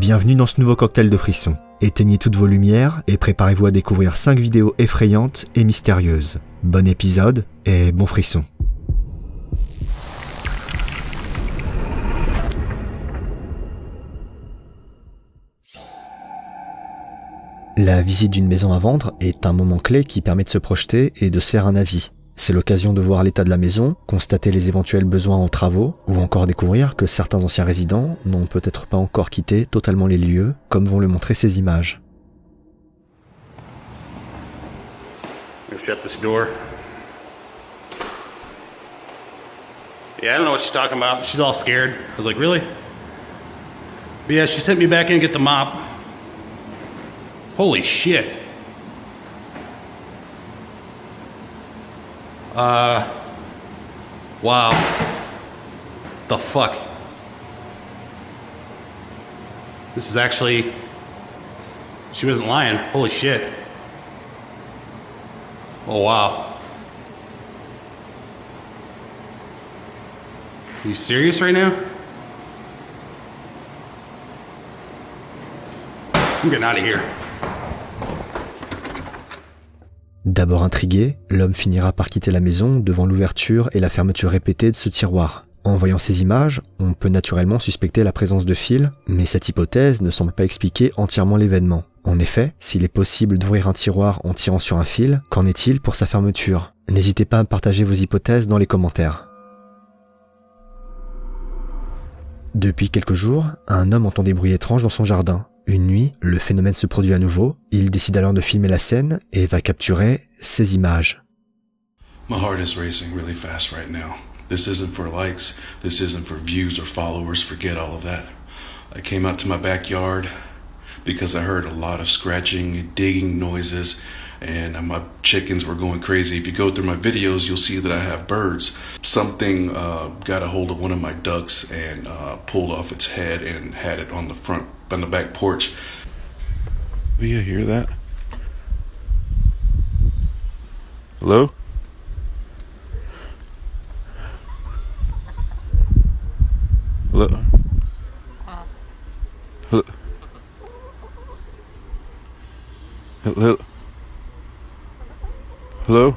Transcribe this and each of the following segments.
Bienvenue dans ce nouveau cocktail de frissons. Éteignez toutes vos lumières et préparez-vous à découvrir 5 vidéos effrayantes et mystérieuses. Bon épisode et bon frisson. La visite d'une maison à vendre est un moment clé qui permet de se projeter et de se faire un avis. C'est l'occasion de voir l'état de la maison, constater les éventuels besoins en travaux, ou encore découvrir que certains anciens résidents n'ont peut-être pas encore quitté totalement les lieux, comme vont le montrer ces images. Shut this door. Yeah, I don't know what she's talking about. She's all scared. I was like, really? But yeah, she sent me back in to get the mop. Holy shit. Wow. The fuck? This is actually... She wasn't lying. Holy shit. Oh, wow. Are you serious right now? I'm getting out of here. D'abord intrigué, l'homme finira par quitter la maison devant l'ouverture et la fermeture répétée de ce tiroir. En voyant ces images, on peut naturellement suspecter la présence de fils, mais cette hypothèse ne semble pas expliquer entièrement l'événement. En effet, s'il est possible d'ouvrir un tiroir en tirant sur un fil, qu'en est-il pour sa fermeture? N'hésitez pas à partager vos hypothèses dans les commentaires. Depuis quelques jours, un homme entend des bruits étranges dans son jardin. Une nuit, le phénomène se produit à nouveau, il décide alors de filmer la scène et va capturer ces images. My heart is racing really fast right now. This isn't for likes, this isn't for views or followers, forget all of that. I came out to my backyard because I heard a lot of scratching and digging noises and my chickens were going crazy. If you go through my videos, you'll see that I have birds. Something got a hold of one of my ducks and pulled off its head and had it on the back porch. Do you hear that? Hello? Hello? Hello? Hello? Hello?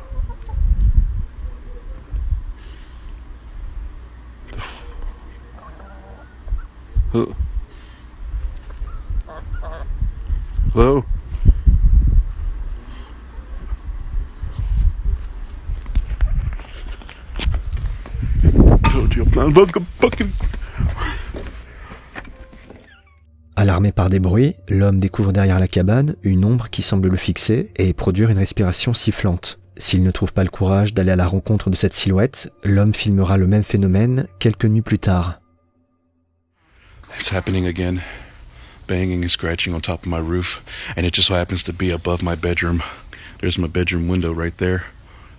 Hello? Hello? Alarmé par des bruits, l'homme découvre derrière la cabane une ombre qui semble le fixer et produire une respiration sifflante. S'il ne trouve pas le courage d'aller à la rencontre de cette silhouette, l'homme filmera le même phénomène quelques nuits plus tard. It's happening again. Banging and scratching on top of my roof, and it just so happens to be above my bedroom. There's my bedroom window right there.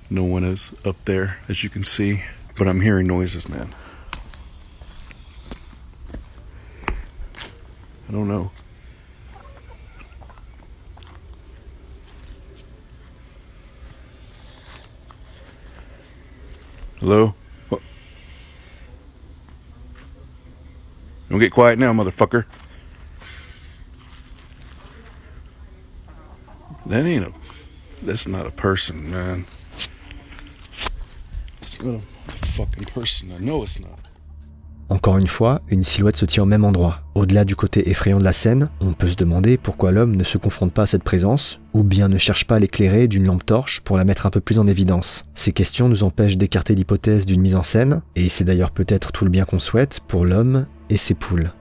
No one is up there, as you can see, but I'm hearing noises, man. I don't know. Hello? What? Don't get quiet now, motherfucker. That's not a person, man. It's not a fucking person. I know it's not. Encore une fois, une silhouette se tient au même endroit. Au-delà du côté effrayant de la scène, on peut se demander pourquoi l'homme ne se confronte pas à cette présence, ou bien ne cherche pas à l'éclairer d'une lampe torche pour la mettre un peu plus en évidence. Ces questions nous empêchent d'écarter l'hypothèse d'une mise en scène, et c'est d'ailleurs peut-être tout le bien qu'on souhaite pour l'homme et ses poules.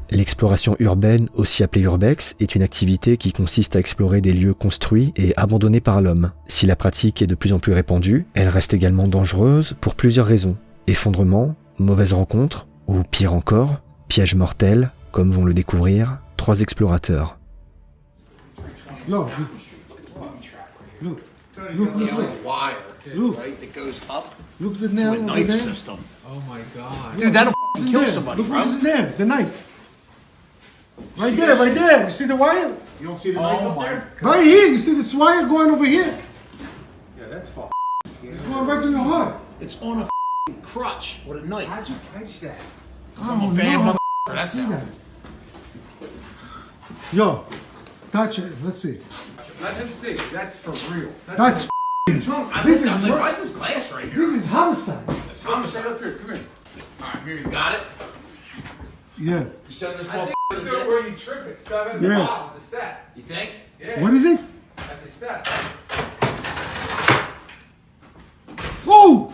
L'exploration urbaine, aussi appelée urbex, est une activité qui consiste à explorer des lieux construits et abandonnés par l'homme. Si la pratique est de plus en plus répandue, elle reste également dangereuse pour plusieurs raisons. Effondrement, mauvaises rencontres, ou pire encore, pièges mortels, comme vont le découvrir 3 explorateurs. Look. Look at the nail over knife there. system. Oh my god. Dude, that'll kill somebody, Look bro. what's there, the knife. Right there. You see the wire? You don't see the knife up there? Right here, you see this wire going over here? Yeah, that's fucked. It's going right to your heart. It's on a crutch with a knife. How'd you catch that? I'm a bad motherfucker. That's See how. that. Yo, touch it. Let's see. Let him see. That's for real. That's This is why is this glass right here? this is homicide. It's homicide. Up here. Come here. All right, here you got it. Yeah. You sending this I think motherfucker it's to good jail? where you trip it. Stop at the Yeah. bottom, the step. You think? Yeah. What is it? At the step. Oh!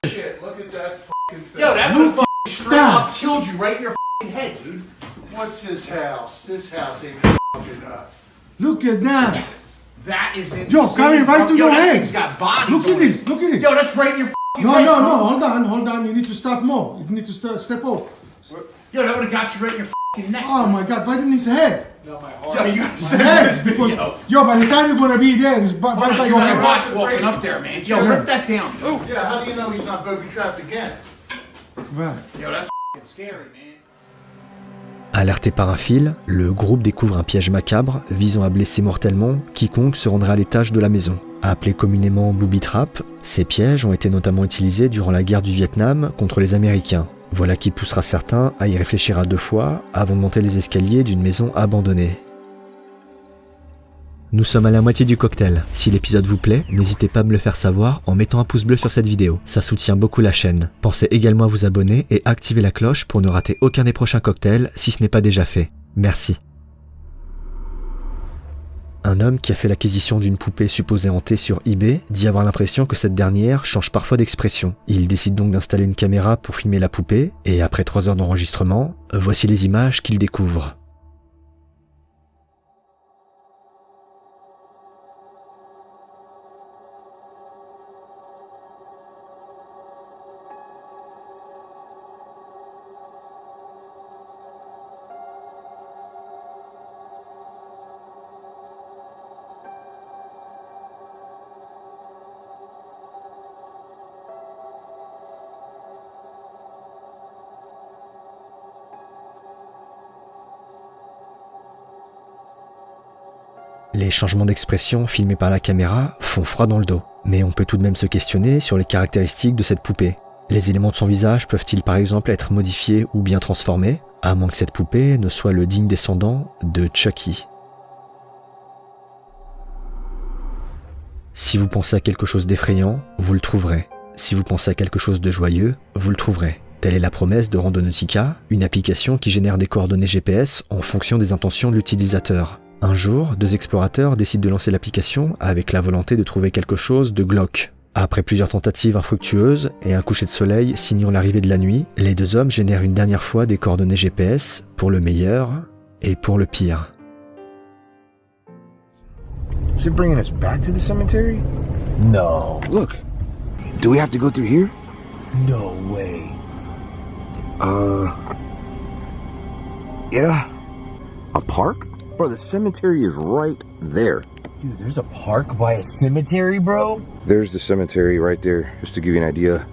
Shit, look at that fucking thing. Yo, that motherfucker straight that. up killed you right in your fucking head, dude. What's this house? This house ain't fucking up. Look at that. That is insane. Yo, coming right to Yo, your that head. thing's got bodies Look on at it. this. Look at this. Yo, that's right in your fucking No, head. no, bro. no. Hold on. You need to stop more. You need to step up. Yo, that would have got you right in your fucking neck. Oh my God! Right in his head. Not my Yo, heart. you gotta My send head. this Because video. yo, by the time you're gonna be there, it's right by You your gotta head. watch walking up there, man. Yo, rip that down. Oh. Yeah, how do you know he's not booby-trapped again? Right. Yo, that's fucking scary, man. Alerté par un fil, le groupe découvre un piège macabre visant à blesser mortellement quiconque se rendrait à l'étage de la maison. Appelés communément booby trap, ces pièges ont été notamment utilisés durant la guerre du Vietnam contre les Américains. Voilà qui poussera certains à y réfléchir à 2 fois avant de monter les escaliers d'une maison abandonnée. Nous sommes à la moitié du cocktail. Si l'épisode vous plaît, n'hésitez pas à me le faire savoir en mettant un pouce bleu sur cette vidéo. Ça soutient beaucoup la chaîne. Pensez également à vous abonner et activer la cloche pour ne rater aucun des prochains cocktails si ce n'est pas déjà fait. Merci. Un homme qui a fait l'acquisition d'une poupée supposée hantée sur eBay dit avoir l'impression que cette dernière change parfois d'expression. Il décide donc d'installer une caméra pour filmer la poupée et après 3 heures d'enregistrement, voici les images qu'il découvre. Les changements d'expression filmés par la caméra font froid dans le dos, mais on peut tout de même se questionner sur les caractéristiques de cette poupée. Les éléments de son visage peuvent-ils par exemple être modifiés ou bien transformés, à moins que cette poupée ne soit le digne descendant de Chucky. Si vous pensez à quelque chose d'effrayant, vous le trouverez. Si vous pensez à quelque chose de joyeux, vous le trouverez. Telle est la promesse de Randonautica, une application qui génère des coordonnées GPS en fonction des intentions de l'utilisateur. Un jour, 2 explorateurs décident de lancer l'application avec la volonté de trouver quelque chose de glauque. Après plusieurs tentatives infructueuses et un coucher de soleil signant l'arrivée de la nuit, les 2 hommes génèrent une dernière fois des coordonnées GPS pour le meilleur et pour le pire. Is it bringing us back to the cemetery? No. Look. Do we have to go through here? No way. Yeah. A park? Bro, the cemetery is right there. Dude, there's a park by a cemetery, bro? There's the cemetery right there, just to give you an idea.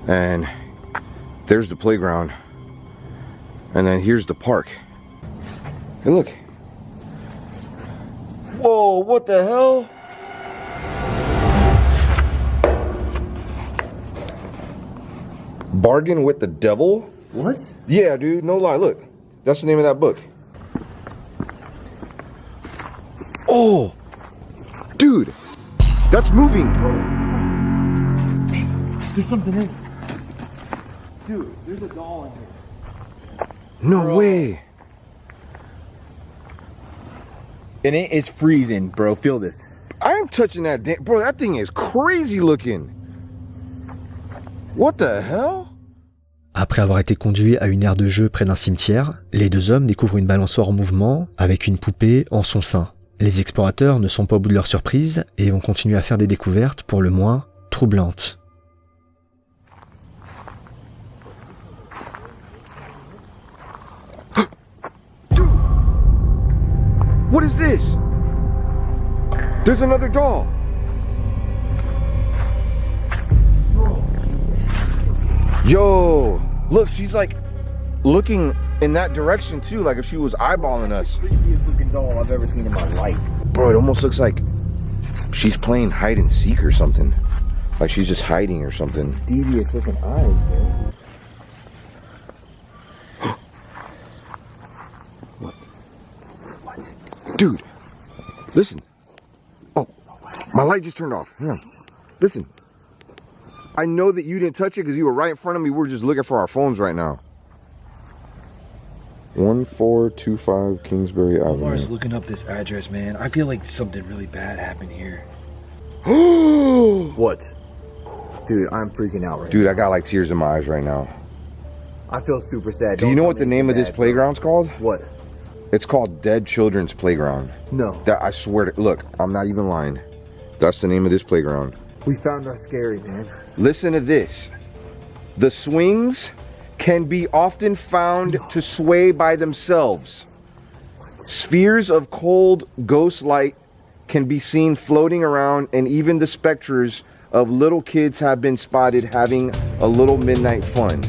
And there's the playground. And then here's the park. Hey, look. Whoa, what the hell? Bargain with the Devil? What? Yeah, dude, no lie. Look, that's the name of that book. Oh, dude, that's moving. There's something in. Dude, there's a doll in here. No way. And it's freezing, bro. Feel this. I am touching that damn... Bro, that thing is crazy looking. What the hell? Après avoir été conduits à une aire de jeu près d'un cimetière, les 2 hommes découvrent une balançoire en mouvement avec une poupée en son sein. Les explorateurs ne sont pas au bout de leur surprise et vont continuer à faire des découvertes pour le moins troublantes. What is this? There's another doll. Yo, look, she's like looking in that direction too, like if she was eyeballing us. Creepiest looking doll I've ever seen in my life. Bro, it almost looks like she's playing hide and seek or something. Like she's just hiding or something. Devious looking eyes, man. Dude, listen. Oh, my light just turned off. Hang on. Listen. I know that you didn't touch it because you were right in front of me. We're just looking for our phones right now. 1425 Kingsbury Avenue. Laura's looking up this address, man. I feel like something really bad happened here. What? Dude, I'm freaking out right Dude, I got like tears in my eyes right now. now. I feel super sad. Do you know what the name of this playground's called? What? It's called Dead Children's Playground. No. That I swear to, look, I'm not even lying. That's the name of this playground. We found our scary, man. Listen to this. The swings can be often found to sway by themselves. Spheres of cold ghost light can be seen floating around, and even the specters of little kids have been spotted having a little midnight fun.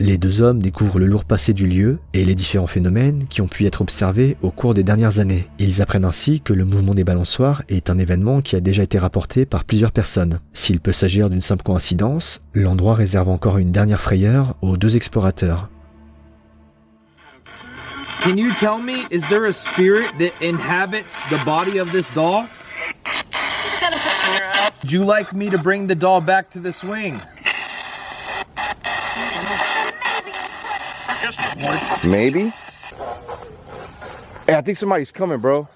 Les deux hommes découvrent le lourd passé du lieu et les différents phénomènes qui ont pu être observés au cours des dernières années. Ils apprennent ainsi que le mouvement des balançoires est un événement qui a déjà été rapporté par plusieurs personnes. S'il peut s'agir d'une simple coïncidence, l'endroit réserve encore une dernière frayeur aux deux explorateurs. Can you tell me, is there a spirit that inhabits the body of this doll? Would you like me to bring the doll back to the swing? Maybe? Hey, I think somebody's coming, bro.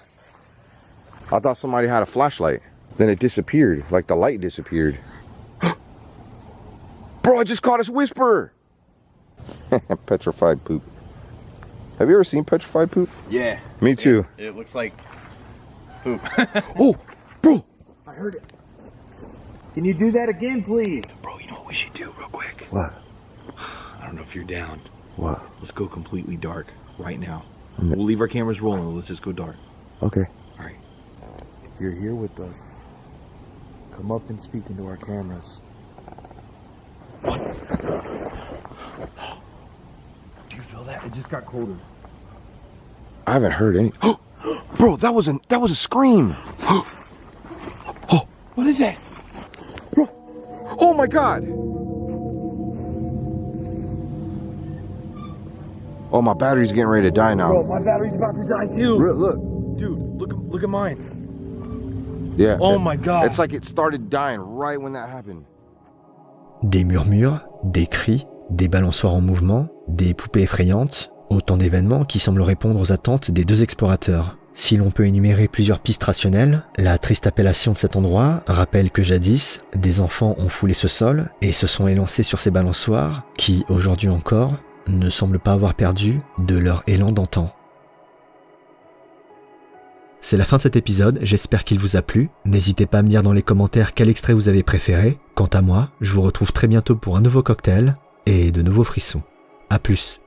I thought somebody had a flashlight. Then it disappeared, like the light disappeared. Bro, I just caught his whisper. Petrified poop. Have you ever seen petrified poop? Yeah. Me too. It looks like poop. Oh, bro. I heard it. Can you do that again, please? Bro, you know what we should do real quick? What? I don't know if you're down. What? Let's go completely dark right now. We'll leave our cameras rolling. Let's just go dark. Okay. All right. If you're here with us, come up and speak into our cameras. Do you feel that? It just got colder. I haven't heard any. Bro, that was a scream. Oh, What is that? bro. Oh my God. Oh, my battery's getting ready to die now. Bro, my battery's about to die too. Look. Dude, look at mine. Yeah. Oh my God. It's like it started dying right when that happened. Des murmures, des cris, des balançoires en mouvement, des poupées effrayantes, autant d'événements qui semblent répondre aux attentes des deux explorateurs. Si l'on peut énumérer plusieurs pistes rationnelles, la triste appellation de cet endroit rappelle que jadis, des enfants ont foulé ce sol et se sont élancés sur ces balançoires qui, aujourd'hui encore, ne semblent pas avoir perdu de leur élan d'antan. C'est la fin de cet épisode, j'espère qu'il vous a plu. N'hésitez pas à me dire dans les commentaires quel extrait vous avez préféré. Quant à moi, je vous retrouve très bientôt pour un nouveau cocktail et de nouveaux frissons. A plus.